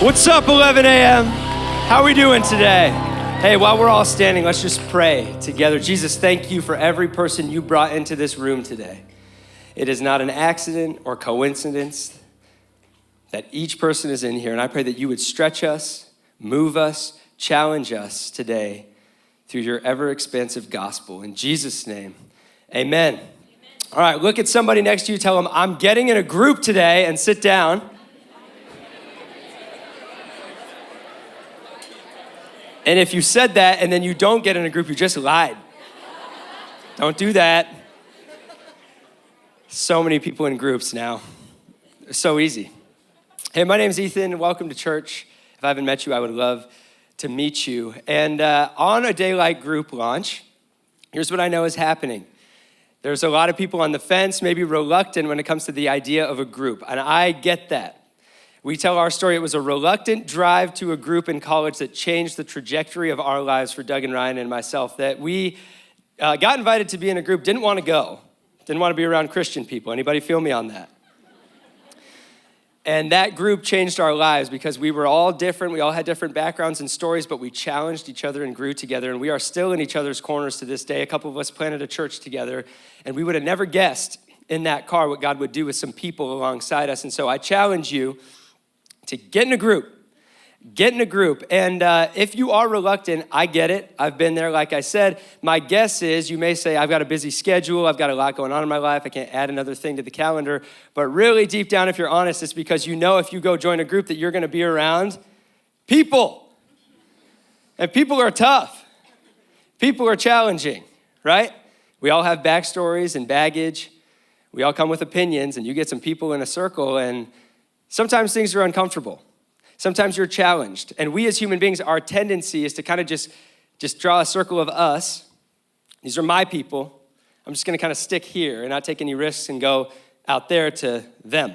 What's up, 11 a.m.? How are we doing today? Hey, while we're all standing, let's just pray together. Jesus, thank you for every person you brought into this room today. It is not an accident or coincidence that each person is in here, and I pray that you would stretch us, move us, challenge us today through your ever-expansive gospel. In Jesus' name, amen. All right, look at somebody next to you, tell them, I'm getting in a group today, and sit down. And if you said that and then you don't get in a group, you just lied. Don't do that. So many people in groups now. It's so easy. Hey, my name's Ethan. Welcome to church. If I haven't met you, I would love to meet you. And on a day like group launch, here's what I know is happening. There's a lot of people on the fence, maybe reluctant when it comes to the idea of a group. And I get that. We tell our story. It was a reluctant drive to a group in college that changed the trajectory of our lives for Doug and Ryan and myself, that we got invited to be in a group, didn't want to go, didn't want to be around Christian people. Anybody feel me on that? And that group changed our lives because we were all different. We all had different backgrounds and stories, but we challenged each other and grew together. And we are still in each other's corners to this day. A couple of us planted a church together, and we would have never guessed in that car what God would do with some people alongside us. And so I challenge you to get in a group. Get in a group. And if you are reluctant, I get it. I've been there, like I said. My guess is you may say, I've got a busy schedule. I've got a lot going on in my life. I can't add another thing to the calendar. But really deep down, if you're honest, it's because you know if you go join a group that you're going to be around people. And people are tough. People are challenging, right? We all have backstories and baggage. We all come with opinions, and you get some people in a circle, and sometimes things are uncomfortable. Sometimes you're challenged. And we as human beings, our tendency is to kind of just draw a circle of us. These are my people. I'm just gonna kind of stick here and not take any risks and go out there to them,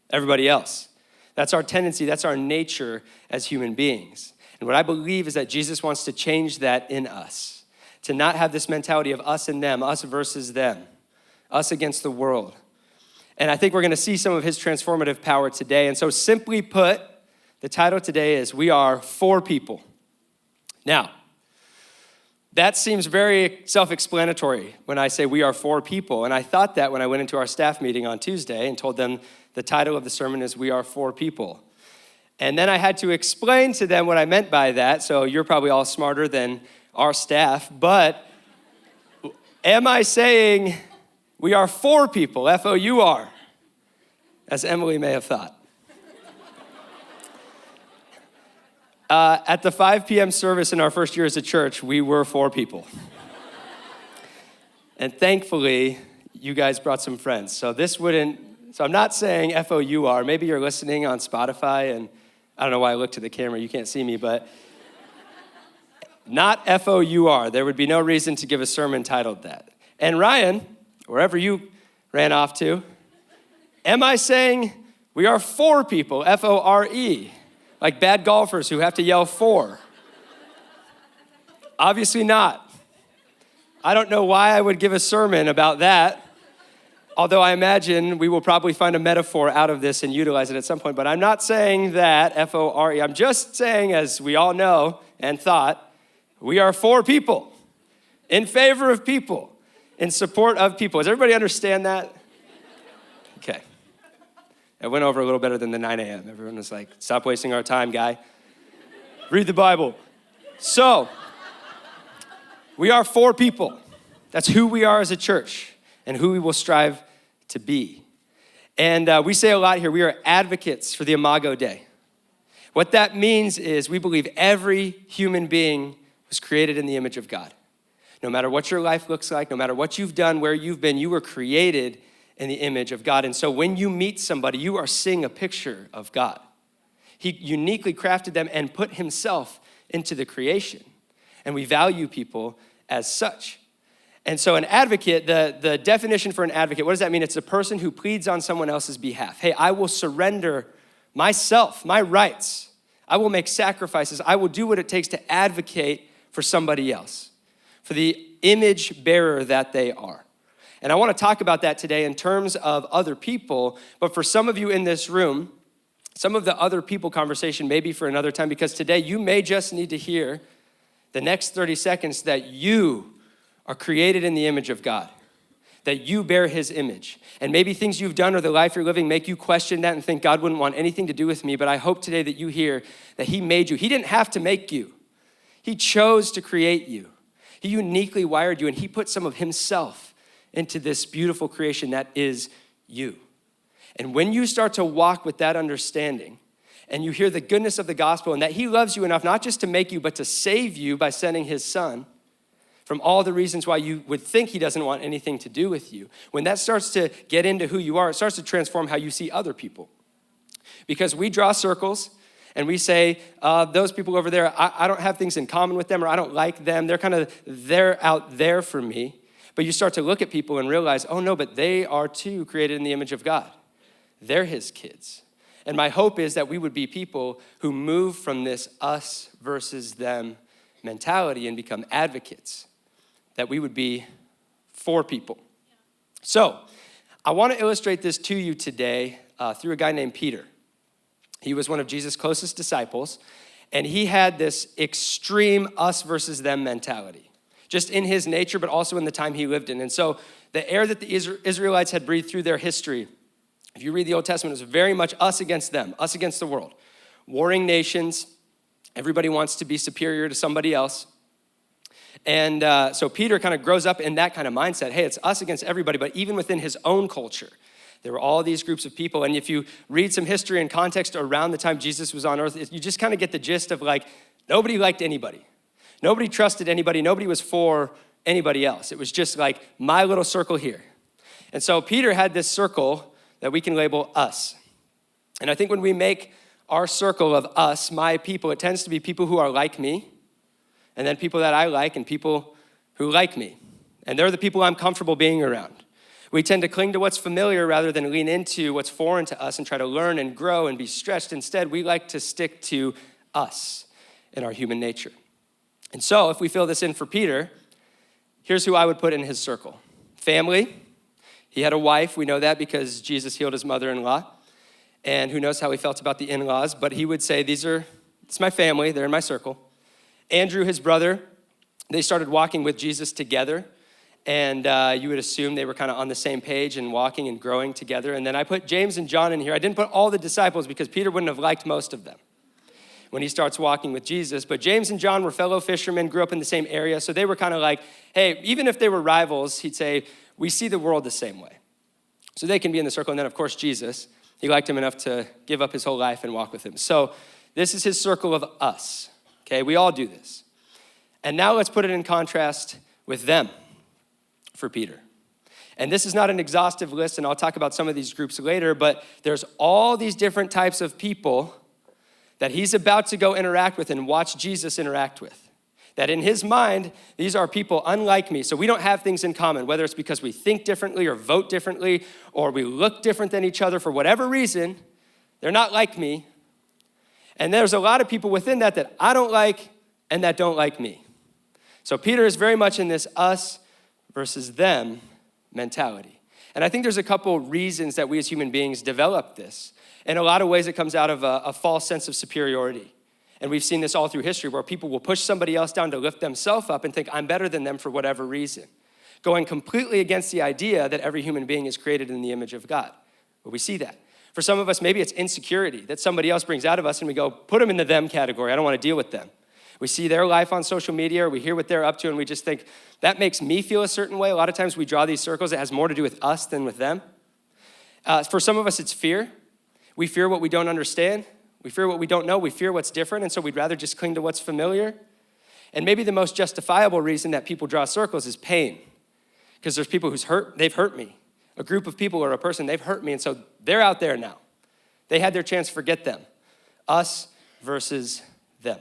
everybody else. That's our tendency, that's our nature as human beings. And what I believe is that Jesus wants to change that in us, to not have this mentality of us and them, us versus them, us against the world. And I think we're gonna see some of his transformative power today. And so simply put, the title today is We Are For People. Now, that seems very self-explanatory when I say we are for people. And I thought that when I went into our staff meeting on Tuesday and told them the title of the sermon is We Are For People. And then I had to explain to them what I meant by that. So you're probably all smarter than our staff. But am I saying we are for people, F-O-U-R, as Emily may have thought? At the 5 p.m. service in our first year as a church, we were for people. And thankfully, you guys brought some friends. So I'm not saying F-O-U-R. Maybe you're listening on Spotify, and I don't know why I look to the camera. You can't see me, but not F-O-U-R. There would be no reason to give a sermon titled that. And Ryan, wherever you ran off to, am I saying we are for people, F-O-R-E, like bad golfers who have to yell for? Obviously not. I don't know why I would give a sermon about that, although I imagine we will probably find a metaphor out of this and utilize it at some point, but I'm not saying that, F-O-R-E. I'm just saying, as we all know and thought, we are for people, in favor of people, in support of people. Does everybody understand that? Okay. It went over a little better than the 9 a.m. Everyone was like, stop wasting our time, guy. Read the Bible. So, we are for people. That's who we are as a church and who we will strive to be. And we say a lot here, we are advocates for the Imago Dei. What that means is we believe every human being was created in the image of God. No matter what your life looks like, no matter what you've done, where you've been, you were created in the image of God. And so when you meet somebody, you are seeing a picture of God. He uniquely crafted them and put himself into the creation. And we value people as such. And so an advocate, the definition for an advocate, what does that mean? It's a person who pleads on someone else's behalf. Hey, I will surrender myself, my rights. I will make sacrifices. I will do what it takes to advocate for somebody else, for the image bearer that they are. And I want to talk about that today in terms of other people, but for some of you in this room, Some of the other people conversation may be for another time, because today you may just need to hear the next 30 seconds that you are created in the image of God, that you bear his image. And maybe things you've done or the life you're living make you question that and think God wouldn't want anything to do with me. But I hope today that you hear that he made you. He didn't have to make you. He chose to create you. He uniquely wired you, and he put some of himself into this beautiful creation that is you. And when you start to walk with that understanding, and you hear the goodness of the gospel and that he loves you enough not just to make you, but to save you by sending his son from all the reasons why you would think he doesn't want anything to do with you, when that starts to get into who you are, it starts to transform how you see other people. Because we draw circles and we say, those people over there, I don't have things in common with them, or I don't like them. They're out there for me. But you start to look at people and realize, oh no, but they are too created in the image of God. They're his kids. And my hope is that we would be people who move from this us versus them mentality and become advocates, that we would be for people. So I want to illustrate this to you today through a guy named Peter. He was one of Jesus' closest disciples, and he had this extreme us versus them mentality, just in his nature, but also in the time he lived in. And so the air that the Israelites had breathed through their history, if you read the Old Testament, it was very much us against them, us against the world. Warring nations, everybody wants to be superior to somebody else. And so Peter kind of grows up in that kind of mindset. Hey, it's us against everybody, but even within his own culture, there were all these groups of people. And if you read some history and context around the time Jesus was on earth, you just kind of get the gist of like, nobody liked anybody. Nobody trusted anybody. Nobody was for anybody else. It was just like my little circle here. And so Peter had this circle that we can label us. And I think when we make our circle of us, my people, it tends to be people who are like me, and then people that I like, and people who like me. And they're the people I'm comfortable being around. We tend to cling to what's familiar rather than lean into what's foreign to us and try to learn and grow and be stretched. Instead, we like to stick to us in our human nature. And so if we fill this in for Peter, here's who I would put in his circle. Family. He had a wife. We know that because Jesus healed his mother-in-law. And who knows how he felt about the in-laws, but he would say, it's my family. They're in my circle. Andrew, his brother, they started walking with Jesus together. And you would assume they were kind of on the same page and walking and growing together. And then I put James and John in here. I didn't put all the disciples because Peter wouldn't have liked most of them when he starts walking with Jesus. But James and John were fellow fishermen, grew up in the same area. So they were kind of like, hey, even if they were rivals, he'd say, we see the world the same way. So they can be in the circle. And then, of course, Jesus, he liked him enough to give up his whole life and walk with him. So this is his circle of us, okay? We all do this. And now let's put it in contrast with them for Peter. And this is not an exhaustive list, and I'll talk about some of these groups later, but there's all these different types of people that he's about to go interact with and watch Jesus interact with. That in his mind, these are people unlike me. So we don't have things in common, whether it's because we think differently or vote differently or we look different than each other for whatever reason. They're not like me. And there's a lot of people within that I don't like and that don't like me. So Peter is very much in this us versus them mentality. And I think there's a couple reasons that we as human beings develop this. In a lot of ways, it comes out of a false sense of superiority. And we've seen this all through history where people will push somebody else down to lift themselves up and think, I'm better than them for whatever reason. Going completely against the idea that every human being is created in the image of God. But we see that. For some of us, maybe it's insecurity that somebody else brings out of us and we go, put them in the them category. I don't want to deal with them. We see their life on social media or we hear what they're up to and we just think, that makes me feel a certain way. A lot of times we draw these circles that has more to do with us than with them. For some of us, it's fear. We fear what we don't understand. We fear what we don't know. We fear what's different, and so we'd rather just cling to what's familiar. And maybe the most justifiable reason that people draw circles is pain, because there's people they've hurt me. A group of people or a person, they've hurt me, and so they're out there now. They had their chance, forget them. Us versus them.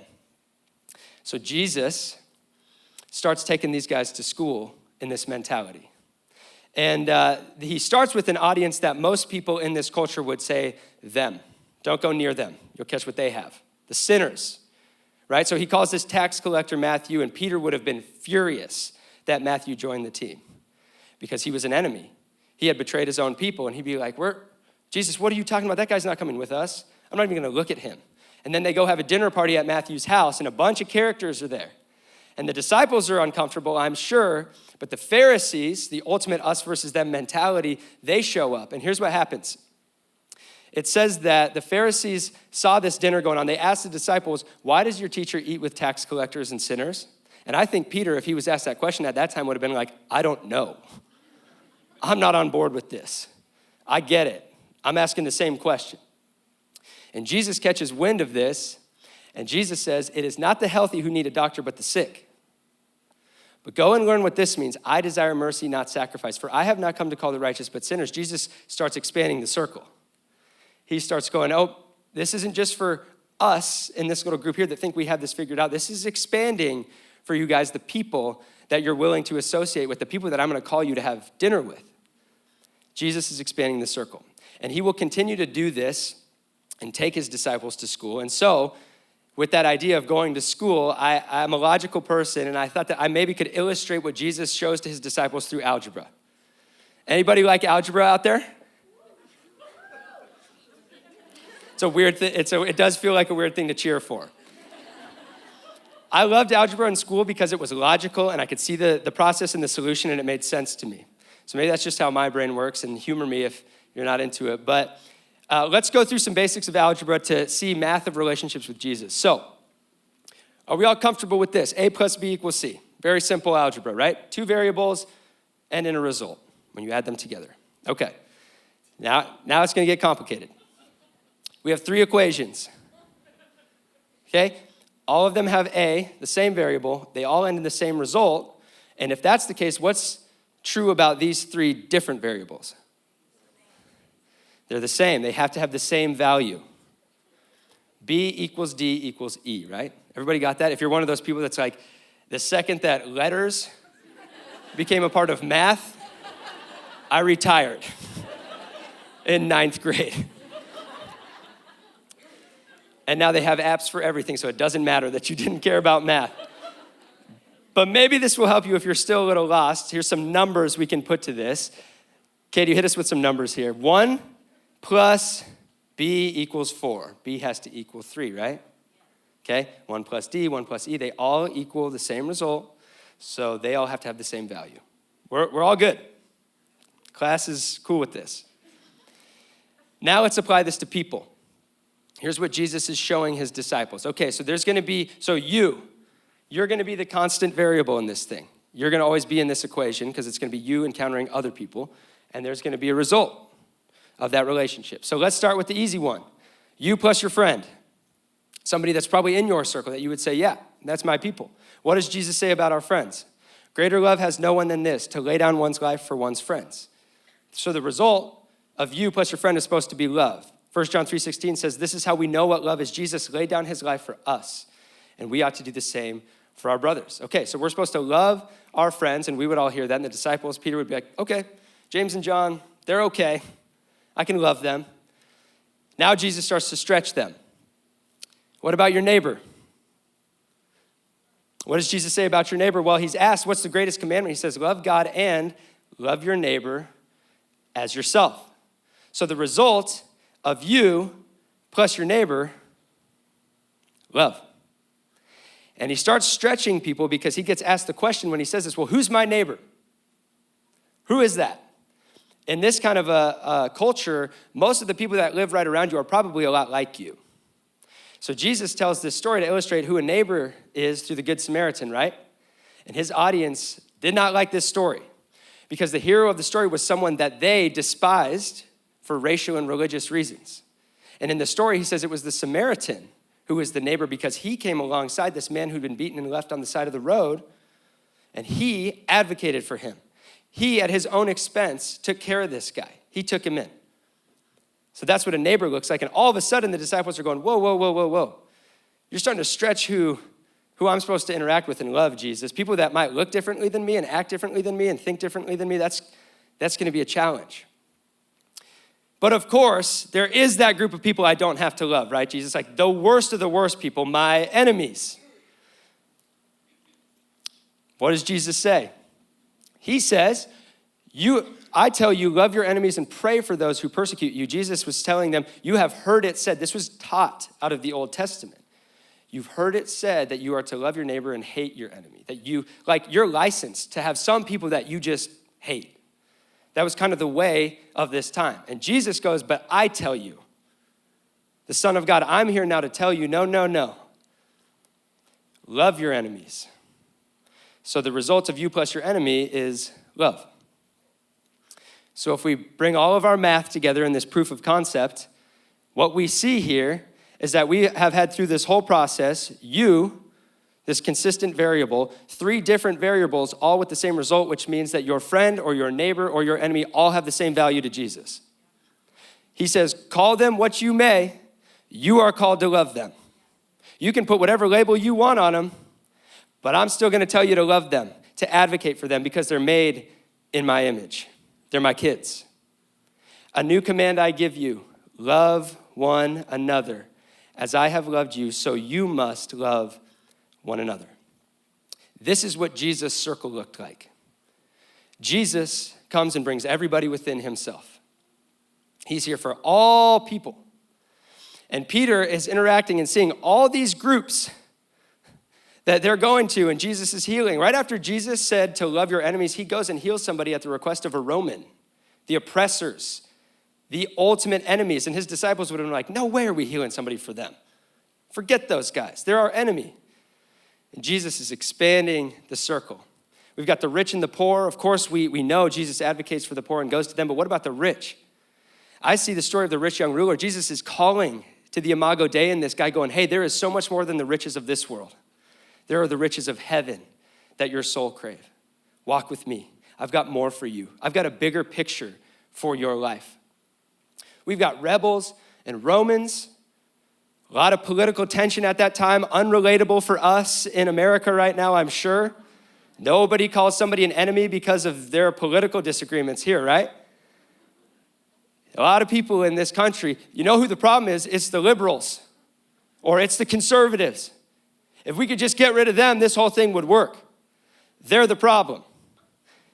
So Jesus starts taking these guys to school in this mentality. And he starts with an audience that most people in this culture would say, them. Don't go near them. You'll catch what they have. The sinners, right? So he calls this tax collector Matthew, and Peter would have been furious that Matthew joined the team because he was an enemy. He had betrayed his own people, and he'd be like, Jesus, what are you talking about? That guy's not coming with us. I'm not even gonna look at him. And then they go have a dinner party at Matthew's house, and a bunch of characters are there. And the disciples are uncomfortable, I'm sure, but the Pharisees, the ultimate us versus them mentality, they show up. And here's what happens. It says that the Pharisees saw this dinner going on. They asked the disciples, why does your teacher eat with tax collectors and sinners? And I think Peter, if he was asked that question at that time, would have been like, I don't know. I'm not on board with this. I get it. I'm asking the same question. And Jesus catches wind of this, and Jesus says, it is not the healthy who need a doctor, but the sick. But go and learn what this means. I desire mercy, not sacrifice. For I have not come to call the righteous, but sinners. Jesus starts expanding the circle. He starts going, oh, this isn't just for us in this little group here that think we have this figured out. This is expanding for you guys, the people that you're willing to associate with, the people that I'm going to call you to have dinner with. Jesus is expanding the circle. And he will continue to do this and take his disciples to school. And so, with that idea of going to school, I'm a logical person, and I thought that I maybe could illustrate what Jesus shows to his disciples through algebra. Anybody like algebra out there? It's a weird thing. It does feel like a weird thing to cheer for. I loved algebra in school because it was logical, and I could see the process and the solution, and it made sense to me. So maybe that's just how my brain works, and humor me if you're not into it. But let's go through some basics of algebra to see math of relationships with Jesus. So, are we all comfortable with this? A plus B equals C. Very simple algebra, right? Two variables and in a result when you add them together. Okay, now it's gonna get complicated. We have three equations, okay? All of them have A, the same variable. They all end in the same result. And if that's the case, what's true about these three different variables? They're the same. They have to have the same value. B equals D equals E, right? Everybody got that? If you're one of those people that's like, the second that letters became a part of math, I retired in 9th grade. And now they have apps for everything, so it doesn't matter that you didn't care about math. But maybe this will help you if you're still a little lost. Here's some numbers we can put to this. Katie, hit us with some numbers here. 1 plus B equals 4. B has to equal 3, right? Okay, 1 plus D, 1 plus E, they all equal the same result, so they all have to have the same value. We're all good. Class is cool with this. Now let's apply this to people. Here's what Jesus is showing his disciples. Okay, so you're gonna be the constant variable in this thing. You're gonna always be in this equation because it's gonna be you encountering other people, and there's gonna be a result of that relationship. So let's start with the easy one. You plus your friend. Somebody that's probably in your circle that you would say, yeah, that's my people. What does Jesus say about our friends? Greater love has no one than this, to lay down one's life for one's friends. So the result of you plus your friend is supposed to be love. 1 John 3:16 says, this is how we know what love is. Jesus laid down his life for us, and we ought to do the same for our brothers. Okay, so we're supposed to love our friends, and we would all hear that, and the disciples, Peter would be like, okay, James and John, they're okay. I can love them. Now Jesus starts to stretch them. What about your neighbor? What does Jesus say about your neighbor? Well, he's asked, what's the greatest commandment? He says, love God and love your neighbor as yourself. So the result of you plus your neighbor, love. And he starts stretching people because he gets asked the question when he says this, well, who's my neighbor? Who is that? In this kind of a culture, most of the people that live right around you are probably a lot like you. So Jesus tells this story to illustrate who a neighbor is through the Good Samaritan, right? And his audience did not like this story because the hero of the story was someone that they despised for racial and religious reasons. And in the story, he says it was the Samaritan who was the neighbor because he came alongside this man who'd been beaten and left on the side of the road, and he advocated for him. He, at his own expense, took care of this guy. He took him in. So that's what a neighbor looks like. And all of a sudden, the disciples are going, whoa, whoa, whoa, whoa, whoa. You're starting to stretch who I'm supposed to interact with and love, Jesus. People that might look differently than me and act differently than me and think differently than me, that's going to be a challenge. But of course, there is that group of people I don't have to love, right? Jesus, like the worst of the worst people, my enemies. What does Jesus say? He says, I tell you, love your enemies and pray for those who persecute you. Jesus was telling them, you have heard it said, this was taught out of the Old Testament. You've heard it said that you are to love your neighbor and hate your enemy. That you're licensed to have some people that you just hate. That was kind of the way of this time. And Jesus goes, but I tell you, the Son of God, I'm here now to tell you, no. Love your enemies. So the result of you plus your enemy is love. So if we bring all of our math together in this proof of concept, what we see here is that we have had through this whole process, this consistent variable, 3 different variables, all with the same result, which means that your friend or your neighbor or your enemy all have the same value to Jesus. He says, call them what you may, you are called to love them. You can put whatever label you want on them, but I'm still gonna tell you to love them, to advocate for them because they're made in my image. They're my kids. A new command I give you, love one another. As I have loved you, so you must love one another. This is what Jesus' circle looked like. Jesus comes and brings everybody within himself. He's here for all people. And Peter is interacting and seeing all these groups that they're going to, and Jesus is healing. Right after Jesus said to love your enemies, he goes and heals somebody at the request of a Roman, the oppressors, the ultimate enemies. And his disciples would have been like, no way are we healing somebody for them. Forget those guys. They're our enemy. And Jesus is expanding the circle. We've got the rich and the poor. Of course, we know Jesus advocates for the poor and goes to them, but what about the rich? I see the story of the rich young ruler. Jesus is calling to the Imago Dei and this guy going, hey, there is so much more than the riches of this world. There are the riches of heaven that your soul crave. Walk with me. I've got more for you. I've got a bigger picture for your life. We've got rebels and Romans, a lot of political tension at that time, unrelatable for us in America right now, I'm sure. Nobody calls somebody an enemy because of their political disagreements here, right? A lot of people in this country, you know who the problem is? It's the liberals or it's the conservatives. If we could just get rid of them, this whole thing would work. They're the problem.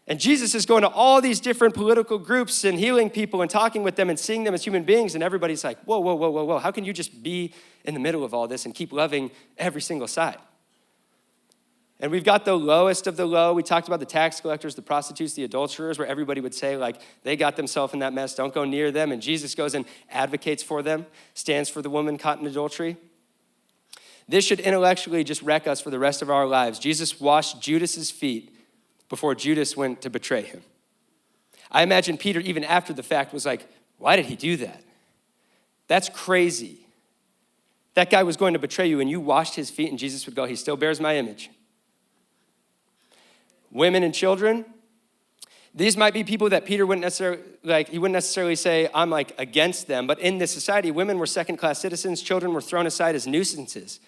And Jesus is going to all these different political groups and healing people and talking with them and seeing them as human beings. And everybody's like, whoa. How can you just be in the middle of all this and keep loving every single side? And we've got the lowest of the low. We talked about the tax collectors, the prostitutes, the adulterers, where everybody would say, like, they got themselves in that mess. Don't go near them. And Jesus goes and advocates for them, stands for the woman caught in adultery. This should intellectually just wreck us for the rest of our lives. Jesus washed Judas's feet before Judas went to betray him. I imagine Peter, even after the fact, was like, why did he do that? That's crazy. That guy was going to betray you and you washed his feet, and Jesus would go, he still bears my image. Women and children, these might be people that Peter wouldn't necessarily say, I'm like against them, but in this society, women were second-class citizens, children were thrown aside as nuisances.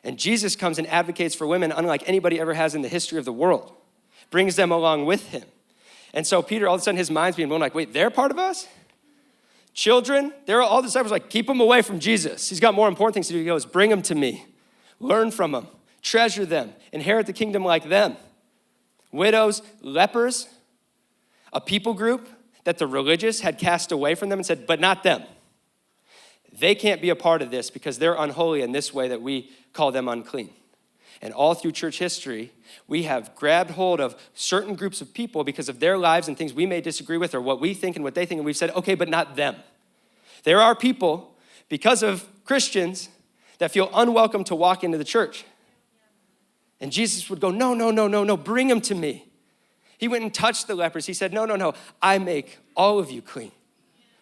And Jesus comes and advocates for women unlike anybody ever has in the history of the world, brings them along with him. And so Peter, all of a sudden, his mind's being blown like, wait, they're part of us? Children, they're all the disciples like, keep them away from Jesus. He's got more important things to do. He goes, bring them to me. Learn from them. Treasure them. Inherit the kingdom like them. Widows, lepers, a people group that the religious had cast away from them and said, but not them. They can't be a part of this because they're unholy in this way that we call them unclean. And all through church history, we have grabbed hold of certain groups of people because of their lives and things we may disagree with or what we think and what they think, and we've said, okay, but not them. There are people, because of Christians, that feel unwelcome to walk into the church. And Jesus would go, no, bring them to me. He went and touched the lepers. He said, no, I make all of you clean.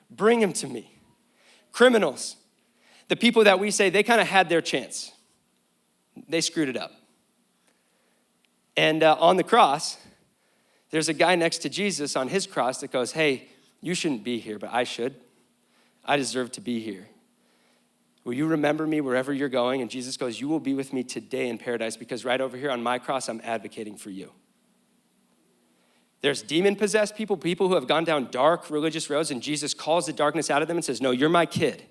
Bring them to me. Criminals, the people that we say they kind of had their chance. They screwed it up. And on the cross, there's a guy next to Jesus on his cross that goes, hey, you shouldn't be here, but I should. I deserve to be here. Will you remember me wherever you're going? And Jesus goes, you will be with me today in paradise because right over here on my cross, I'm advocating for you. There's demon-possessed people who have gone down dark religious roads, and Jesus calls the darkness out of them and says, no, you're my kid.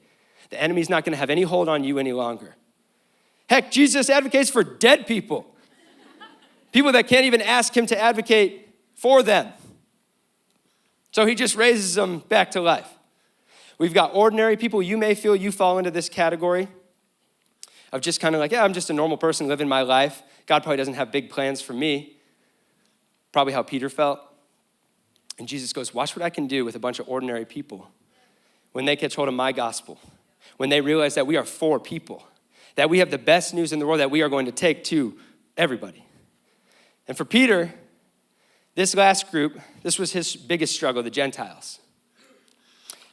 The enemy's not gonna have any hold on you any longer. Heck, Jesus advocates for dead people. People that can't even ask him to advocate for them. So he just raises them back to life. We've got ordinary people. You may feel you fall into this category of just kind of like, yeah, I'm just a normal person living my life. God probably doesn't have big plans for me. Probably how Peter felt. And Jesus goes, watch what I can do with a bunch of ordinary people when they catch hold of my gospel, when they realize that we are for people, that we have the best news in the world that we are going to take to everybody. And for Peter, this last group, this was his biggest struggle, the Gentiles.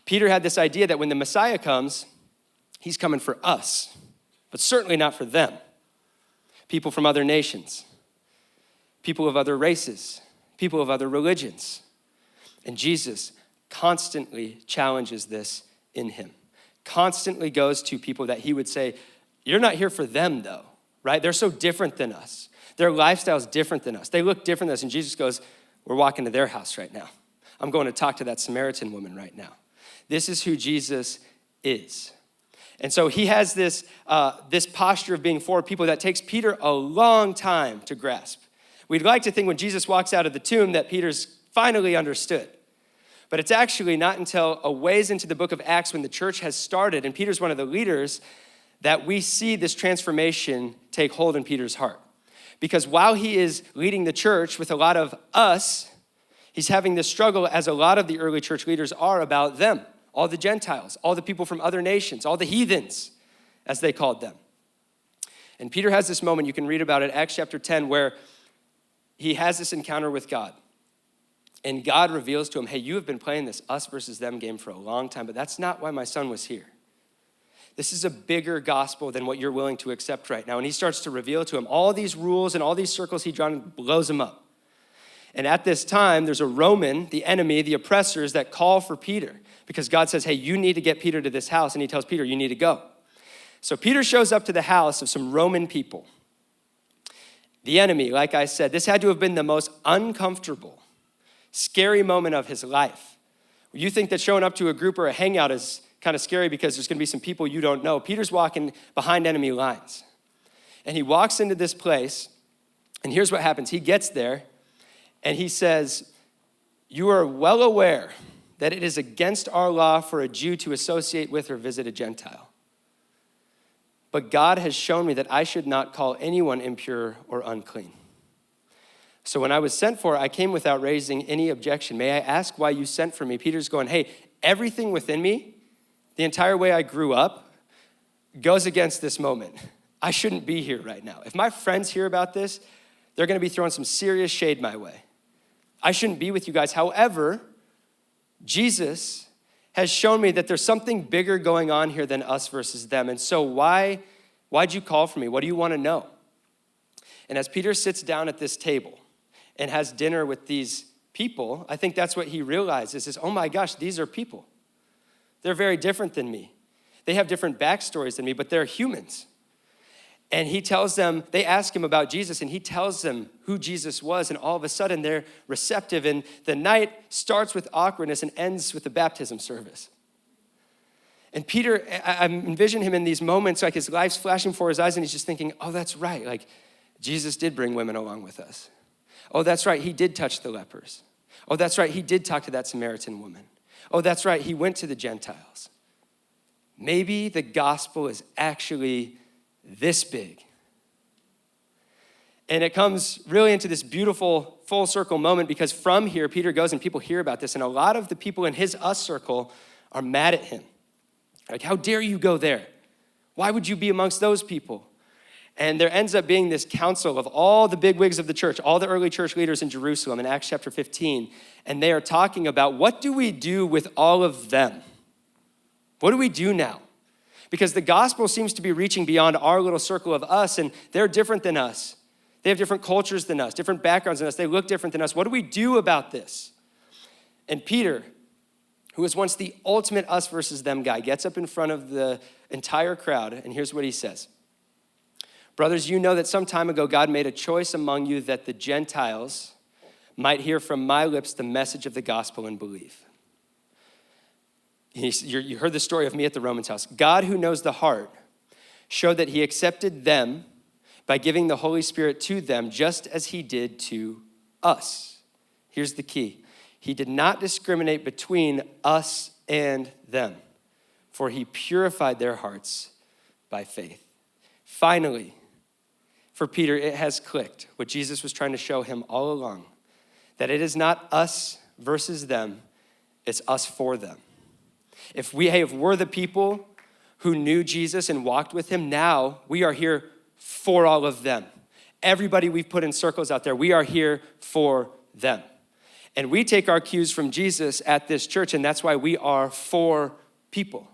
Peter had this idea that when the Messiah comes, he's coming for us, but certainly not for them. People from other nations, people of other races, people of other religions. And Jesus constantly challenges this in him. Constantly goes to people that he would say, you're not here for them though, right? They're so different than us. Their lifestyle's different than us. They look different than us. And Jesus goes, we're walking to their house right now. I'm going to talk to that Samaritan woman right now. This is who Jesus is. And so he has this posture of being for people that takes Peter a long time to grasp. We'd like to think when Jesus walks out of the tomb that Peter's finally understood. But it's actually not until a ways into the book of Acts when the church has started, and Peter's one of the leaders, that we see this transformation take hold in Peter's heart. Because while he is leading the church with a lot of us, he's having this struggle, as a lot of the early church leaders are, about them, all the Gentiles, all the people from other nations, all the heathens, as they called them. And Peter has this moment, you can read about it, Acts chapter 10, where he has this encounter with God. And God reveals to him, hey, you have been playing this us versus them game for a long time, but that's not why my son was here. This is a bigger gospel than what you're willing to accept right now. And he starts to reveal to him all these rules and all these circles he's drawn, and blows them up. And at this time, there's a Roman, the enemy, the oppressors, that call for Peter because God says, hey, you need to get Peter to this house. And he tells Peter, you need to go. So Peter shows up to the house of some Roman people. The enemy, like I said, this had to have been the most uncomfortable, scary moment of his life. You think that showing up to a group or a hangout is kind of scary because there's going to be some people you don't know. Peter's walking behind enemy lines. And he walks into this place, and here's what happens. He gets there, and he says, you are well aware that it is against our law for a Jew to associate with or visit a Gentile. But God has shown me that I should not call anyone impure or unclean. So when I was sent for, I came without raising any objection. May I ask why you sent for me? Peter's going, hey, everything within me, the entire way I grew up, goes against this moment. I shouldn't be here right now. If my friends hear about this, they're going to be throwing some serious shade my way. I shouldn't be with you guys. However, Jesus has shown me that there's something bigger going on here than us versus them. And so why'd you call for me? What do you want to know? And as Peter sits down at this table and has dinner with these people, I think that's what he realizes is, oh my gosh, these are people. They're very different than me. They have different backstories than me, but they're humans. And he tells them, they ask him about Jesus, and he tells them who Jesus was, and all of a sudden they're receptive, and the night starts with awkwardness and ends with the baptism service. And Peter, I envision him in these moments, like his life's flashing before his eyes, and he's just thinking, oh, that's right, like Jesus did bring women along with us. Oh, that's right, he did touch the lepers. Oh, that's right, he did talk to that Samaritan woman. Oh, that's right, he went to the Gentiles. Maybe the gospel is actually this big. And it comes really into this beautiful full circle moment because from here, Peter goes and people hear about this, and a lot of the people in his us circle are mad at him. Like, how dare you go there? Why would you be amongst those people? And there ends up being this council of all the bigwigs of the church, all the early church leaders in Jerusalem in Acts chapter 15. And they are talking about, what do we do with all of them? What do we do now? Because the gospel seems to be reaching beyond our little circle of us, and they're different than us. They have different cultures than us, different backgrounds than us. They look different than us. What do we do about this? And Peter, who was once the ultimate us versus them guy, gets up in front of the entire crowd, and here's what he says. Brothers, you know that some time ago God made a choice among you that the Gentiles might hear from my lips the message of the gospel and believe. You heard the story of me at the Romans house. God, who knows the heart, showed that he accepted them by giving the Holy Spirit to them just as he did to us. Here's the key. He did not discriminate between us and them, for he purified their hearts by faith. Finally, for Peter, it has clicked what Jesus was trying to show him all along, that it is not us versus them, it's us for them. If we're the people who knew Jesus and walked with him, now we are here for all of them. Everybody we've put in circles out there, we are here for them. And we take our cues from Jesus at this church, and that's why we are for people.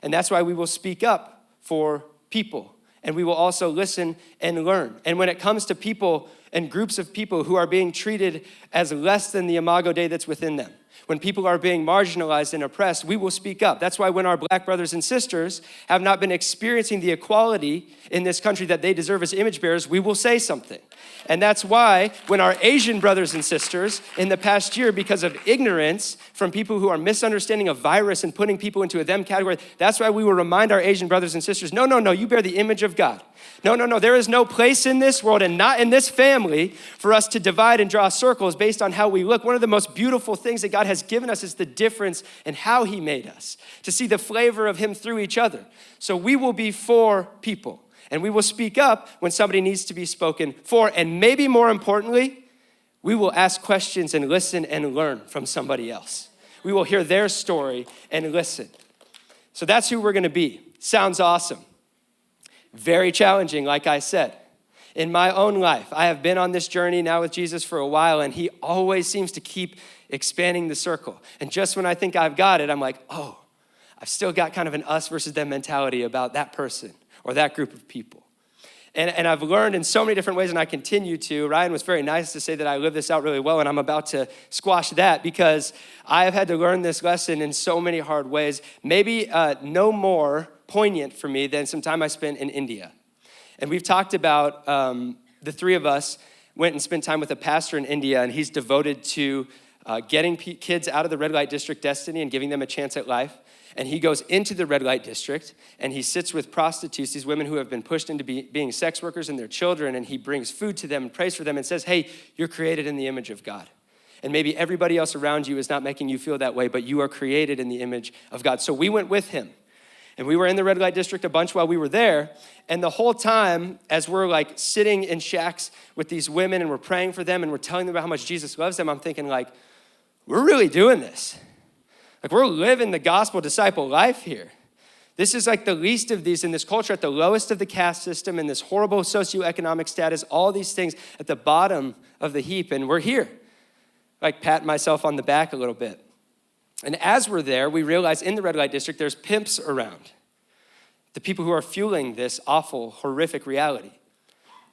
And that's why we will speak up for people. And we will also listen and learn. And when it comes to people and groups of people who are being treated as less than the imago Dei that's within them, when people are being marginalized and oppressed, we will speak up. That's why when our black brothers and sisters have not been experiencing the equality in this country that they deserve as image bearers, we will say something. And that's why when our Asian brothers and sisters in the past year, because of ignorance from people who are misunderstanding a virus and putting people into a them category, that's why we will remind our Asian brothers and sisters, no, you bear the image of God. No, there is no place in this world and not in this family for us to divide and draw circles based on how we look. One of the most beautiful things that God has given us is the difference in how he made us, to see the flavor of him through each other. So we will be for people. And we will speak up when somebody needs to be spoken for. And maybe more importantly, we will ask questions and listen and learn from somebody else. We will hear their story and listen. So that's who we're going to be. Sounds awesome. Very challenging, like I said. In my own life, I have been on this journey now with Jesus for a while, and he always seems to keep expanding the circle. And just when I think I've got it, I'm like, oh, I've still got kind of an us versus them mentality about that person or that group of people. And I've learned in so many different ways, and I continue to. Ryan was very nice to say that I live this out really well, and I'm about to squash that because I have had to learn this lesson in so many hard ways. Maybe no more poignant for me than some time I spent in India. And we've talked about the three of us went and spent time with a pastor in India, and he's devoted to getting kids out of the red light district destiny and giving them a chance at life. And he goes into the red light district and he sits with prostitutes, these women who have been pushed into being sex workers and their children, and he brings food to them and prays for them and says, hey, you're created in the image of God. And maybe everybody else around you is not making you feel that way, but you are created in the image of God. So we went with him. And we were in the red light district a bunch while we were there. And the whole time, as we're like sitting in shacks with these women and we're praying for them and we're telling them about how much Jesus loves them, I'm thinking like, we're really doing this. Like we're living the gospel disciple life here. This is like the least of these in this culture, at the lowest of the caste system, in this horrible socioeconomic status, all these things at the bottom of the heap. And we're here, like patting myself on the back a little bit. And as we're there, we realize in the red light district, there's pimps around. The people who are fueling this awful, horrific reality.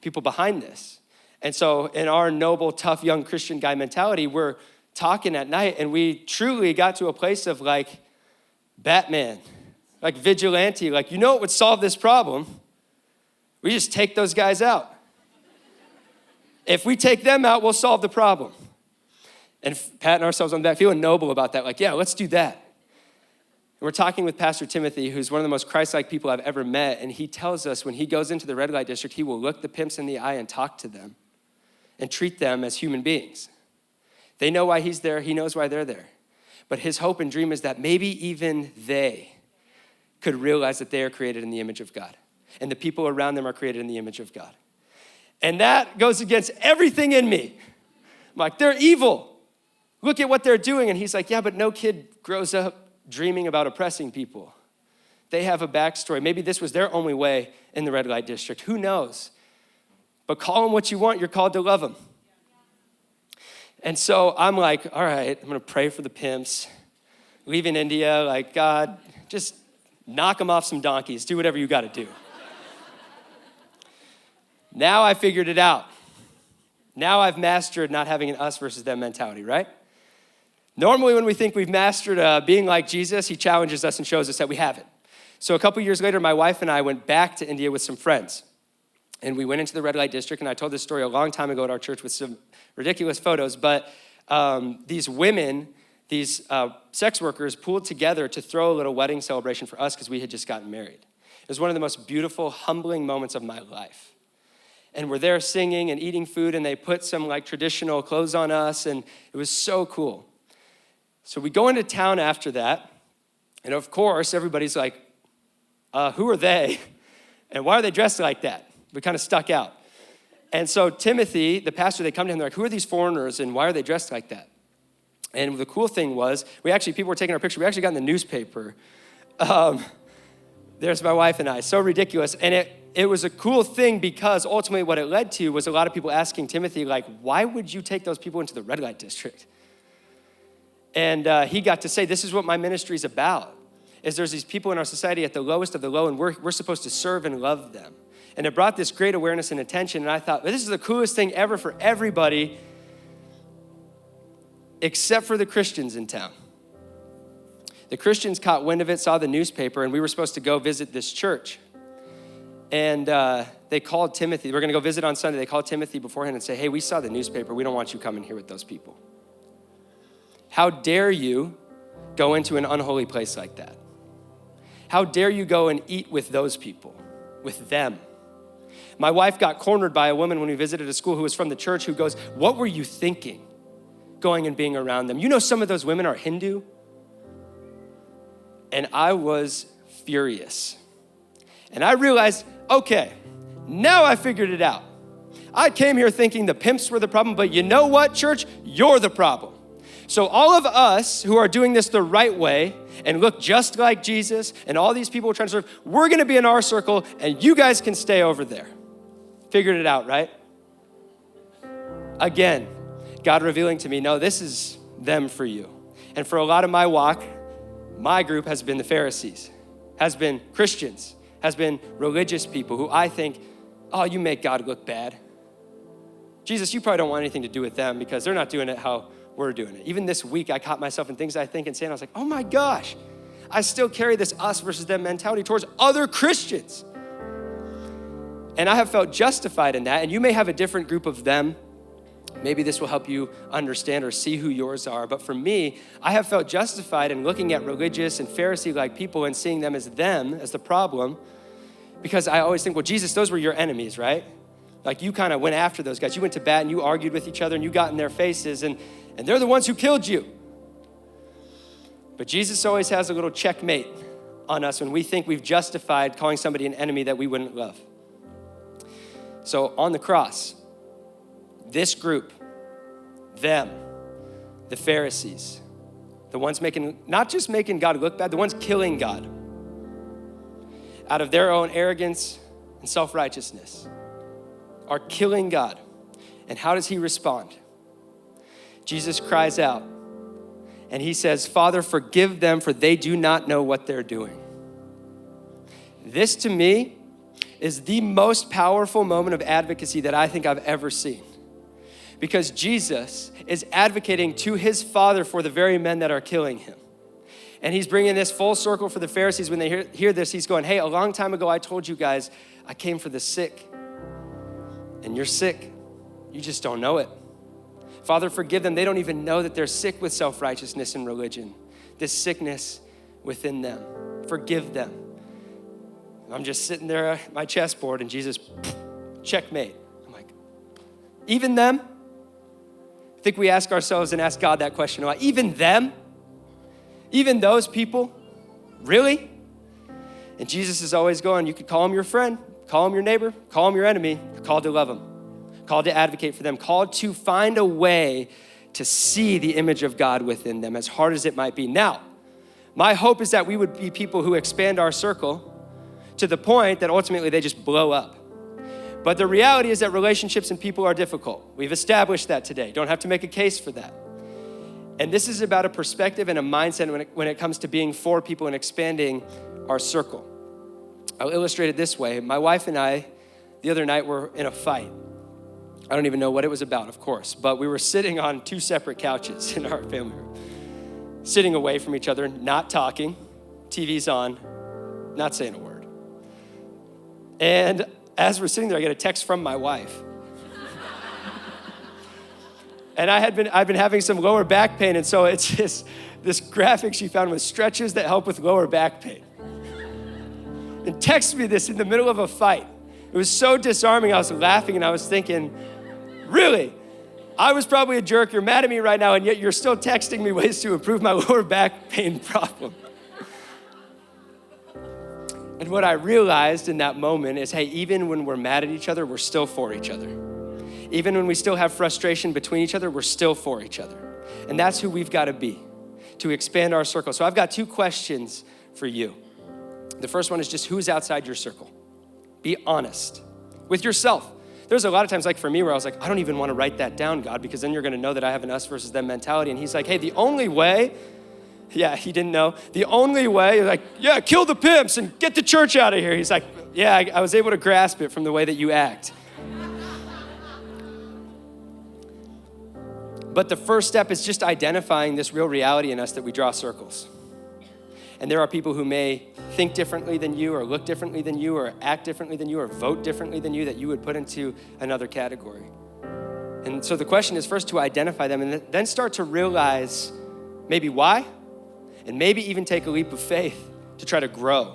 People behind this. And so in our noble, tough, young Christian guy mentality, we're talking at night, and we truly got to a place of like Batman, like vigilante, like, you know what would solve this problem? We just take those guys out. If we take them out, we'll solve the problem. And patting ourselves on the back, feeling noble about that, like, yeah, let's do that. And we're talking with Pastor Timothy, who's one of the most Christ-like people I've ever met, and he tells us when he goes into the red light district, he will look the pimps in the eye and talk to them and treat them as human beings. They know why he's there. He knows why they're there. But his hope and dream is that maybe even they could realize that they are created in the image of God. And the people around them are created in the image of God. And that goes against everything in me. I'm like, they're evil. Look at what they're doing. And he's like, yeah, but no kid grows up dreaming about oppressing people. They have a backstory. Maybe this was their only way in the red light district. Who knows? But call them what you want. You're called to love them. And so I'm like, all right, I'm going to pray for the pimps. Leaving India, like, God, just knock them off some donkeys. Do whatever you got to do. Now I figured it out. Now I've mastered not having an us versus them mentality, right? Normally when we think we've mastered being like Jesus, he challenges us and shows us that we haven't. So a couple years later, my wife and I went back to India with some friends. And we went into the red light district, and I told this story a long time ago at our church with some ridiculous photos, but these women, these sex workers pooled together to throw a little wedding celebration for us because we had just gotten married. It was one of the most beautiful, humbling moments of my life. And we're there singing and eating food, and they put some like traditional clothes on us, and it was so cool. So we go into town after that, and of course, everybody's like, who are they? And why are they dressed like that? We kind of stuck out. And so Timothy, the pastor, they come to him, they're like, who are these foreigners and why are they dressed like that? And the cool thing was, people were taking our picture. We actually got in the newspaper. There's my wife and I, so ridiculous. And it was a cool thing because ultimately what it led to was a lot of people asking Timothy, like, why would you take those people into the red light district? And he got to say, this is what my ministry is about, is there's these people in our society at the lowest of the low, and we're supposed to serve and love them. And it brought this great awareness and attention, and I thought, this is the coolest thing ever for everybody except for the Christians in town. The Christians caught wind of it, saw the newspaper, and we were supposed to go visit this church. And they called Timothy. We're going to go visit on Sunday. They called Timothy beforehand and say, hey, we saw the newspaper. We don't want you coming here with those people. How dare you go into an unholy place like that? How dare you go and eat with those people, with them? My wife got cornered by a woman when we visited a school who was from the church who goes, what were you thinking going and being around them? You know some of those women are Hindu? And I was furious. And I realized, okay, now I figured it out. I came here thinking the pimps were the problem, but you know what, church? You're the problem. So all of us who are doing this the right way and look just like Jesus and all these people trying to serve, we're gonna be in our circle and you guys can stay over there. Figured it out, right? Again, God revealing to me, no, this is them for you. And for a lot of my walk, my group has been the Pharisees, has been Christians, has been religious people who I think, oh, you make God look bad. Jesus, you probably don't want anything to do with them because they're not doing it how we're doing it. Even this week, I caught myself in things I think and say, and I was like, oh my gosh, I still carry this us versus them mentality towards other Christians. And I have felt justified in that, and you may have a different group of them. Maybe this will help you understand or see who yours are. But for me, I have felt justified in looking at religious and Pharisee-like people and seeing them, as the problem, because I always think, well, Jesus, those were your enemies, right? Like you kind of went after those guys. You went to bat and you argued with each other and you got in their faces and they're the ones who killed you. But Jesus always has a little checkmate on us when we think we've justified calling somebody an enemy that we wouldn't love. So on the cross, this group, them, the Pharisees, the ones not just making God look bad, the ones killing God out of their own arrogance and self-righteousness are killing God. And how does he respond? Jesus cries out and he says, Father, forgive them for they do not know what they're doing. This to me is the most powerful moment of advocacy that I think I've ever seen. Because Jesus is advocating to his Father for the very men that are killing him. And he's bringing this full circle for the Pharisees. When they hear this, he's going, hey, a long time ago I told you guys, I came for the sick. And you're sick. You just don't know it. Father, forgive them. They don't even know that they're sick with self-righteousness and religion. This sickness within them. Forgive them. I'm just sitting there at my chessboard and Jesus, checkmate. I'm like, even them? I think we ask ourselves and ask God that question a lot. Even them? Even those people? Really? And Jesus is always going, you could call them your friend, call them your neighbor, call them your enemy, called to love them, called to advocate for them, called to find a way to see the image of God within them, as hard as it might be. Now, my hope is that we would be people who expand our circle to the point that ultimately they just blow up. But the reality is that relationships and people are difficult. We've established that today. Don't have to make a case for that. And this is about a perspective and a mindset when it comes to being for people and expanding our circle. I'll illustrate it this way. My wife and I, the other night, were in a fight. I don't even know what it was about, of course, but we were sitting on two separate couches in our family room, sitting away from each other, not talking, TV's on, not saying a word. And as we're sitting there, I get a text from my wife. And I've been having some lower back pain, and so it's just this graphic she found with stretches that help with lower back pain. And texted me this in the middle of a fight. It was so disarming. I was laughing and I was thinking, really? I was probably a jerk. You're mad at me right now, and yet you're still texting me ways to improve my lower back pain problem. And what I realized in that moment is, hey, even when we're mad at each other, we're still for each other. Even when we still have frustration between each other, we're still for each other. And that's who we've got to be, to expand our circle. So I've got 2 questions for you. The first one is just, who's outside your circle? Be honest with yourself. There's a lot of times, like for me, where I was like, I don't even want to write that down, God, because then you're going to know that I have an us versus them mentality. And he's like, hey, the only way, yeah, he didn't know. The only way, like, yeah, kill the pimps and get the church out of here. He's like, yeah, I was able to grasp it from the way that you act. But the first step is just identifying this real reality in us that we draw circles. And there are people who may think differently than you, or look differently than you, or act differently than you, or vote differently than you, that you would put into another category. And so the question is first to identify them, and then start to realize maybe why, and maybe even take a leap of faith to try to grow.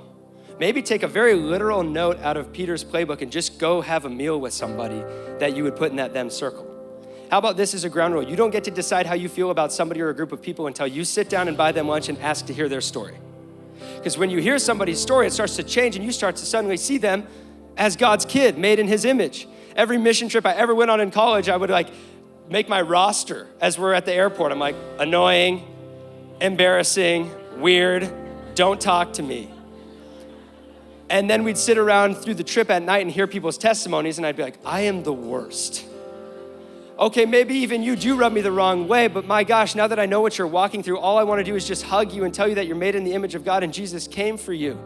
Maybe take a very literal note out of Peter's playbook and just go have a meal with somebody that you would put in that them circle. How about this as a ground rule? You don't get to decide how you feel about somebody or a group of people until you sit down and buy them lunch and ask to hear their story. Because when you hear somebody's story, it starts to change and you start to suddenly see them as God's kid, made in his image. Every mission trip I ever went on in college, I would make my roster as we're at the airport. I'm like, annoying, embarrassing, weird, don't talk to me. And then we'd sit around through the trip at night and hear people's testimonies, and I'd be like, I am the worst. Okay, maybe even you do rub me the wrong way, but my gosh, now that I know what you're walking through, all I want to do is just hug you and tell you that you're made in the image of God and Jesus came for you,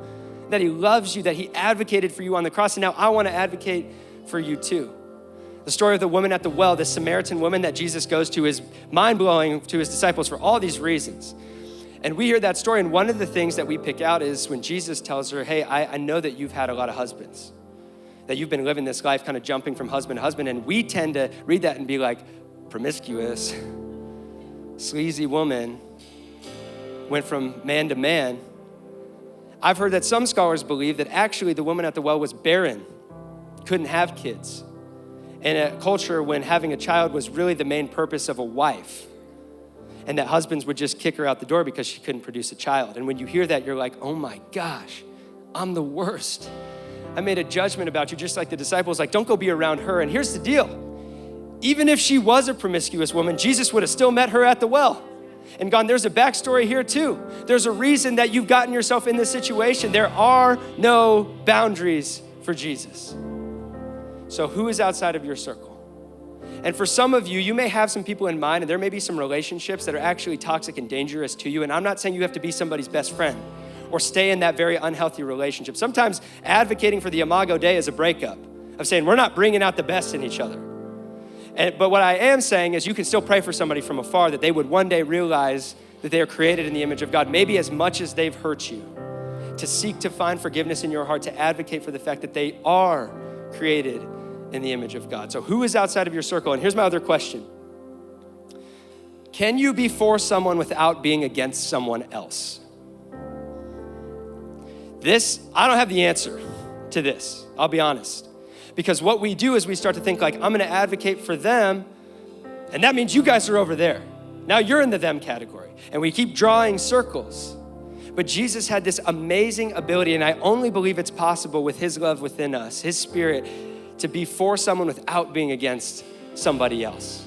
that he loves you, that he advocated for you on the cross, and now I want to advocate for you too. The story of the woman at the well, the Samaritan woman that Jesus goes to, is mind-blowing to his disciples for all these reasons. And we hear that story, and one of the things that we pick out is when Jesus tells her, hey, I know that you've had a lot of husbands, that you've been living this life kind of jumping from husband to husband, and we tend to read that and be like, promiscuous, sleazy woman, went from man to man. I've heard that some scholars believe that actually the woman at the well was barren, couldn't have kids, in a culture when having a child was really the main purpose of a wife, and that husbands would just kick her out the door because she couldn't produce a child. And when you hear that, you're like, oh my gosh, I'm the worst. I made a judgment about you, just like the disciples, like, don't go be around her. And here's the deal. Even if she was a promiscuous woman, Jesus would have still met her at the well and gone, there's a backstory here too. There's a reason that you've gotten yourself in this situation. There are no boundaries for Jesus. So who is outside of your circle? And for some of you, you may have some people in mind, and there may be some relationships that are actually toxic and dangerous to you. And I'm not saying you have to be somebody's best friend or stay in that very unhealthy relationship. Sometimes advocating for the Imago Dei is a breakup of saying we're not bringing out the best in each other. But what I am saying is you can still pray for somebody from afar that they would one day realize that they are created in the image of God, maybe as much as they've hurt you, to seek to find forgiveness in your heart, to advocate for the fact that they are created in the image of God. So who is outside of your circle? And here's my other question. Can you be for someone without being against someone else? I don't have the answer to this, I'll be honest. Because what we do is we start to think like, I'm gonna advocate for them, and that means you guys are over there. Now you're in the them category. And we keep drawing circles. But Jesus had this amazing ability, and I only believe it's possible with his love within us, his spirit, to be for someone without being against somebody else.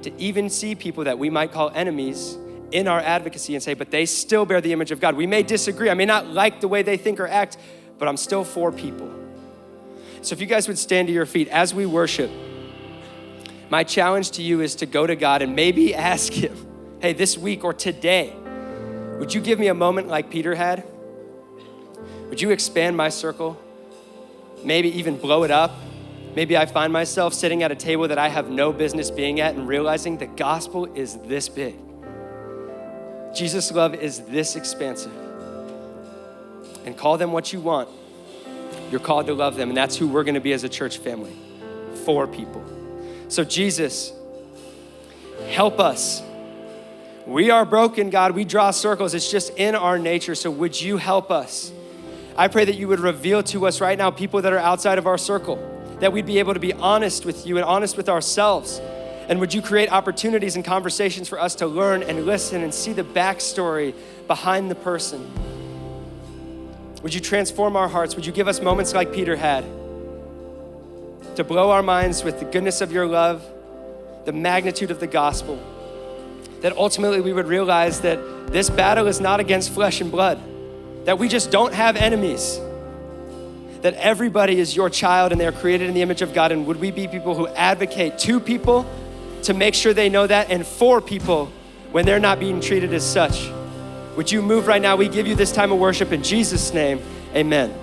To even see people that we might call enemies in our advocacy and say, but they still bear the image of God. We may disagree. I may not like the way they think or act, but I'm still for people. So if you guys would stand to your feet as we worship, my challenge to you is to go to God and maybe ask him, hey, this week or today, would you give me a moment like Peter had? Would you expand my circle? Maybe even blow it up? Maybe I find myself sitting at a table that I have no business being at and realizing the gospel is this big. Jesus' love is this expansive. And call them what you want. You're called to love them, and that's who we're gonna be as a church family, for people. So Jesus, help us. We are broken, God. We draw circles. It's just in our nature, so would you help us? I pray that you would reveal to us right now people that are outside of our circle, that we'd be able to be honest with you and honest with ourselves, And would you create opportunities and conversations for us to learn and listen and see the backstory behind the person? Would you transform our hearts? Would you give us moments like Peter had to blow our minds with the goodness of your love, the magnitude of the gospel, that ultimately we would realize that this battle is not against flesh and blood, that we just don't have enemies, that everybody is your child and they're created in the image of God. And would we be people who advocate to people to make sure they know that, and for people when they're not being treated as such? Would you move right now? We give you this time of worship in Jesus' name, amen.